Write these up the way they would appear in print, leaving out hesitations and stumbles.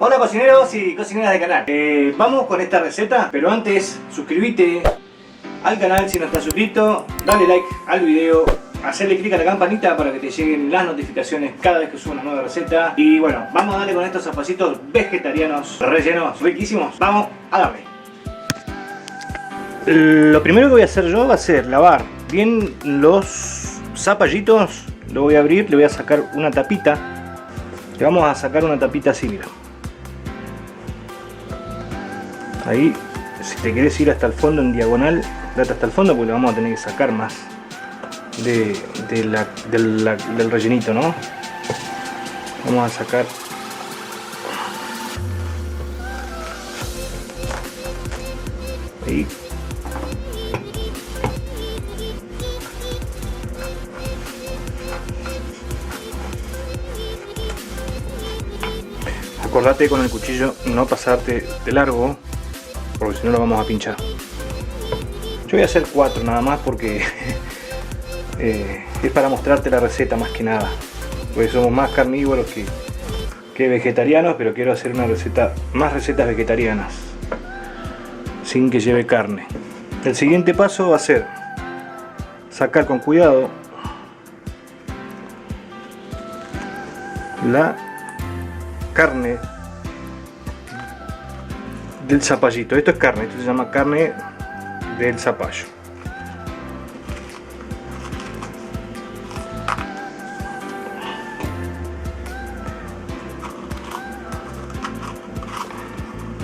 Hola cocineros y cocineras del canal. Vamos con esta receta, pero antes suscríbete al canal si no estás suscrito, dale like al video, hacerle clic a la campanita para que te lleguen las notificaciones cada vez que subo una nueva receta. Y bueno, vamos a darle con estos zapacitos vegetarianos rellenos riquísimos. Vamos a darle. Lo primero que voy a hacer yo va a ser lavar bien los zapallitos. Lo voy a abrir, le voy a sacar una tapita. Le vamos a sacar una tapita así, mira. Ahí, si te querés ir hasta el fondo en diagonal, date hasta el fondo porque le vamos a tener que sacar más del rellenito, ¿no? Vamos a sacar ahí. Acordate con el cuchillo no pasarte de largo, porque si no lo vamos a pinchar. Yo voy a hacer 4 nada más porque es para mostrarte la receta más que nada, porque somos más carnívoros que vegetarianos, pero quiero hacer una receta, más recetas vegetarianas sin que lleve carne. El siguiente paso va a ser sacar con cuidado la carne del zapallito. Esto es carne, esto se llama carne del zapallo.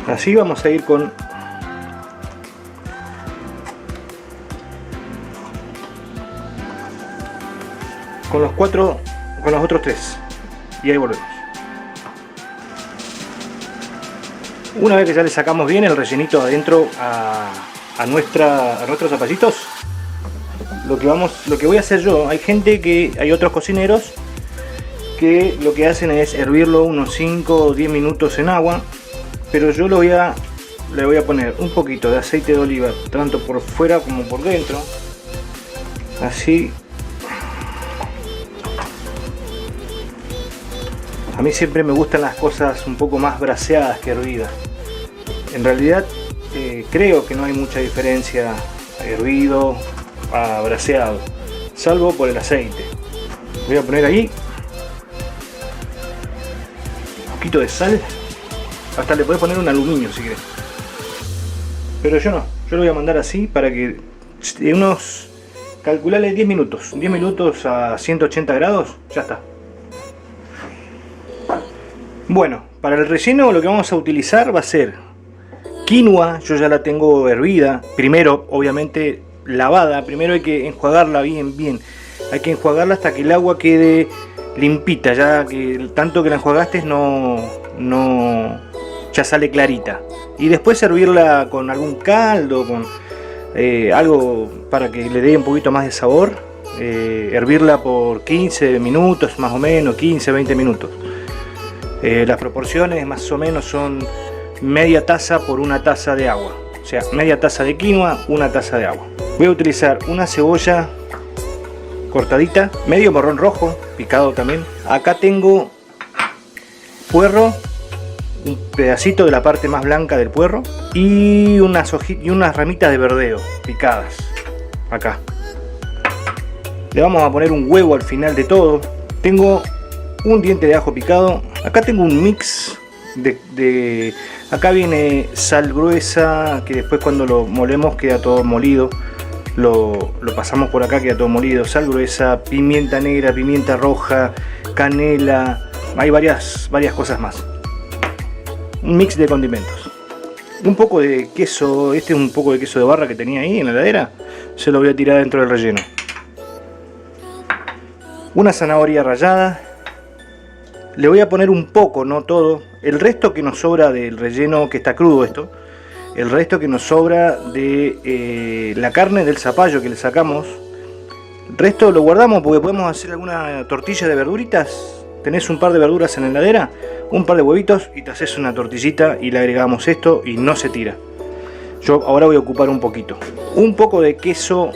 Así vamos a ir con los 4, con los otros 3 y ahí volvemos. Una vez que ya le sacamos bien el rellenito adentro a nuestros zapallitos, lo que voy a hacer yo, hay otros cocineros que lo que hacen es hervirlo unos 5 o 10 minutos en agua, pero yo le voy a poner un poquito de aceite de oliva, tanto por fuera como por dentro, así. A mí siempre me gustan las cosas un poco más braseadas que hervidas. En realidad creo que no hay mucha diferencia hervido a braseado, salvo por el aceite. Voy a poner ahí un poquito de sal. Hasta le podés poner un aluminio si querés. Pero yo no, yo lo voy a mandar así para que unos, calculale 10 minutos a 180 grados, ya está. Bueno, para el relleno lo que vamos a utilizar va a ser quinoa. Yo ya la tengo hervida, primero obviamente lavada, primero hay que enjuagarla bien, hay que enjuagarla hasta que el agua quede limpita, ya que tanto que la enjuagaste ya sale clarita, y después servirla con algún caldo, con algo para que le dé un poquito más de sabor, hervirla por 15 minutos más o menos, 15-20 minutos. Las proporciones más o menos son media taza por una taza de agua, o sea, media taza de quinoa, una taza de agua. Voy a utilizar una cebolla cortadita, medio morrón rojo, picado también. Acá tengo puerro, un pedacito de la parte más blanca del puerro, y unas ramitas de verdeo picadas acá. Le vamos a poner un huevo al final de todo. Tengo un diente de ajo picado. Acá tengo un mix acá viene sal gruesa, que después cuando lo molemos queda todo molido. Lo pasamos por acá, queda todo molido. Sal gruesa, pimienta negra, pimienta roja, canela. Hay varias cosas más. Un mix de condimentos. Un poco de queso, este es un poco de queso de barra que tenía ahí en la heladera. Se lo voy a tirar dentro del relleno. Una zanahoria rallada. Le voy a poner un poco, no todo, el resto que nos sobra del relleno, que está crudo esto, el resto que nos sobra de la carne del zapallo que le sacamos. El resto lo guardamos porque podemos hacer alguna tortilla de verduritas. Tenés un par de verduras en la heladera, un par de huevitos y te haces una tortillita y le agregamos esto y no se tira. Yo ahora voy a ocupar un poquito. Un poco de queso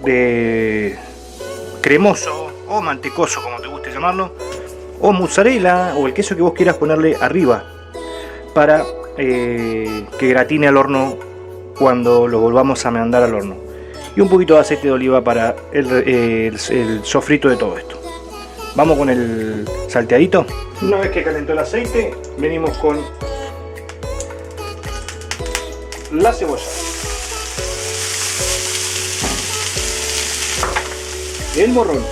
de cremoso o mantecoso, como te guste llamarlo, o mozzarella, o el queso que vos quieras ponerle arriba para que gratine al horno cuando lo volvamos a mandar al horno. Y un poquito de aceite de oliva para el sofrito de todo esto. Vamos con el salteadito. Una vez que calentó el aceite, venimos con la cebolla, el morrón,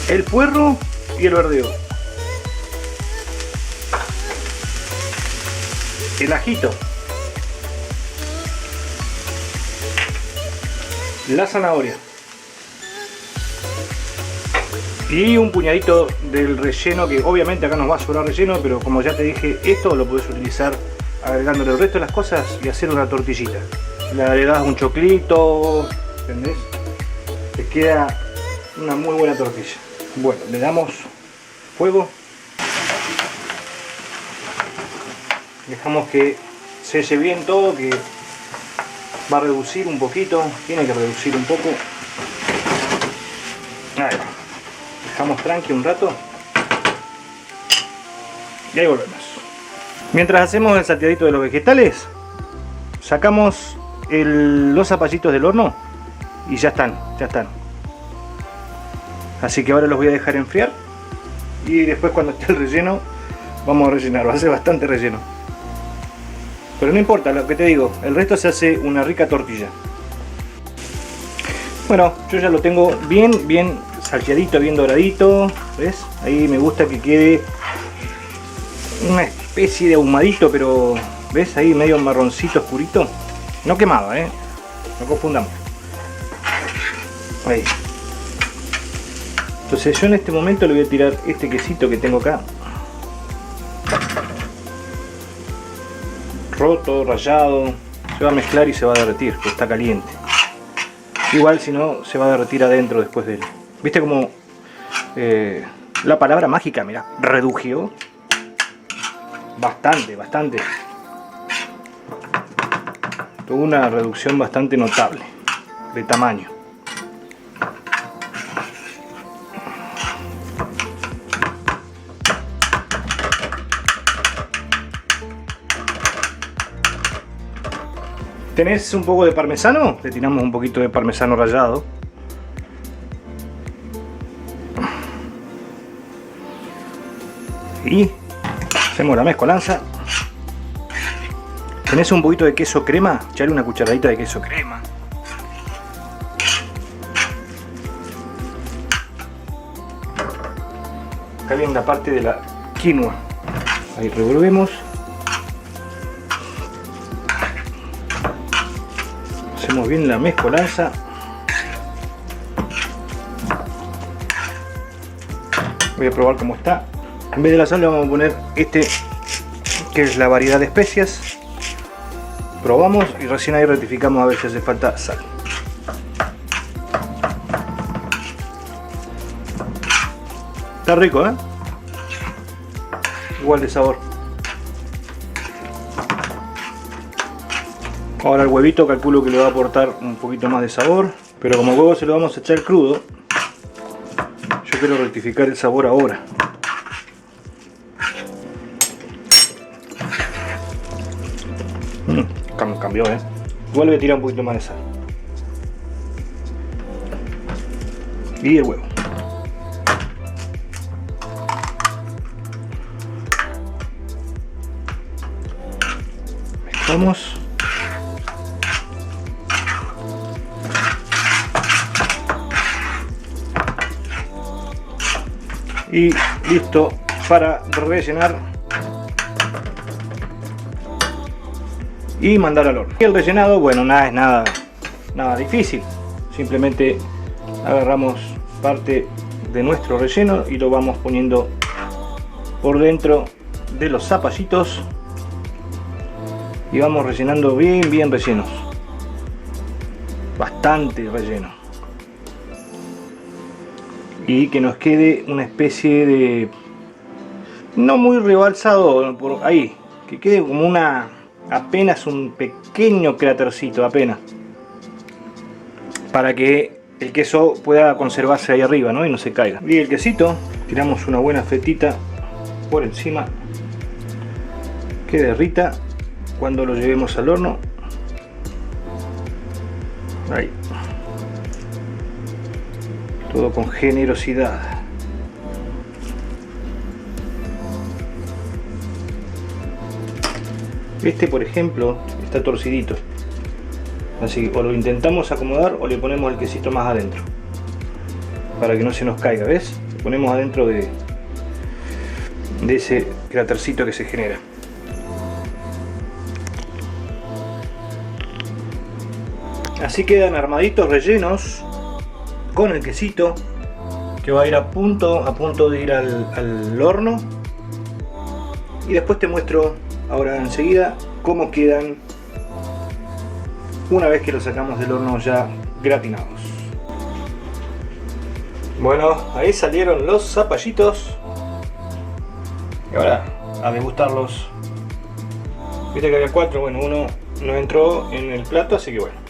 el puerro y el verdeo, el ajito, la zanahoria y un puñadito del relleno, que obviamente acá nos va a sobrar relleno, pero como ya te dije, esto lo puedes utilizar agregándole el resto de las cosas y hacer una tortillita. Le agregas un choclito, ¿entendés? Te queda una muy buena tortilla. Bueno, le damos fuego, dejamos que selle bien todo, que va a reducir un poquito, tiene que reducir un poco. Ahí va. Dejamos tranqui un rato y ahí volvemos. Mientras hacemos el salteadito de los vegetales, sacamos los zapallitos del horno y ya están. Así que ahora los voy a dejar enfriar y después, cuando esté el relleno, vamos a rellenar. Va a ser bastante relleno, pero no importa, lo que te digo, el resto se hace una rica tortilla. Bueno, yo ya lo tengo bien salteadito, bien doradito, ¿ves? Ahí me gusta que quede una especie de ahumadito, pero ¿ves? Ahí medio marroncito oscurito, no quemado, no confundamos. Ahí. Entonces yo en este momento le voy a tirar este quesito que tengo acá, roto, rallado. Se va a mezclar y se va a derretir, porque está caliente. Igual, si no, se va a derretir adentro después de él. ¿Viste como la palabra mágica, mira, redujo? Bastante. Tuvo una reducción bastante notable de tamaño. ¿Tenés un poco de parmesano? Le tiramos un poquito de parmesano rallado. Y hacemos la mezcolanza. ¿Tenés un poquito de queso crema? Echale una cucharadita de queso crema. Acá viene la parte de la quinoa. Ahí revolvemos. Hacemos bien la mezcolanza. Voy a probar cómo está. En vez de la sal le vamos a poner este, que es la variedad de especias. Probamos y recién ahí rectificamos a ver si hace falta sal. Está rico, ¿eh? Igual de sabor. Ahora el huevito calculo que le va a aportar un poquito más de sabor, pero como el huevo se lo vamos a echar crudo, yo quiero rectificar el sabor ahora. Cambió, Igual voy a tirar un poquito más de sal. Y el huevo. Mezclamos. Y listo para rellenar y mandar al horno. Y el rellenado, bueno, es nada difícil. Simplemente agarramos parte de nuestro relleno y lo vamos poniendo por dentro de los zapallitos y vamos rellenando bien rellenos. Bastante relleno. Y que nos quede una especie de, no muy rebalsado por ahí, que quede como apenas un pequeño crátercito, apenas, para que el queso pueda conservarse ahí arriba, ¿no? Y no se caiga. Y el quesito, tiramos una buena fetita por encima que derrita cuando lo llevemos al horno. Ahí. Todo con generosidad. Este, por ejemplo, está torcidito. Así que o lo intentamos acomodar o le ponemos el quesito más adentro. Para que no se nos caiga, ¿ves? Lo ponemos adentro de ese crátercito que se genera. Así quedan armaditos, rellenos con el quesito, que va a ir a punto de ir al horno. Y después te muestro ahora enseguida cómo quedan una vez que los sacamos del horno ya gratinados. Bueno, ahí salieron los zapallitos. Y ahora a degustarlos. Viste que había 4, bueno, uno no entró en el plato, así que bueno.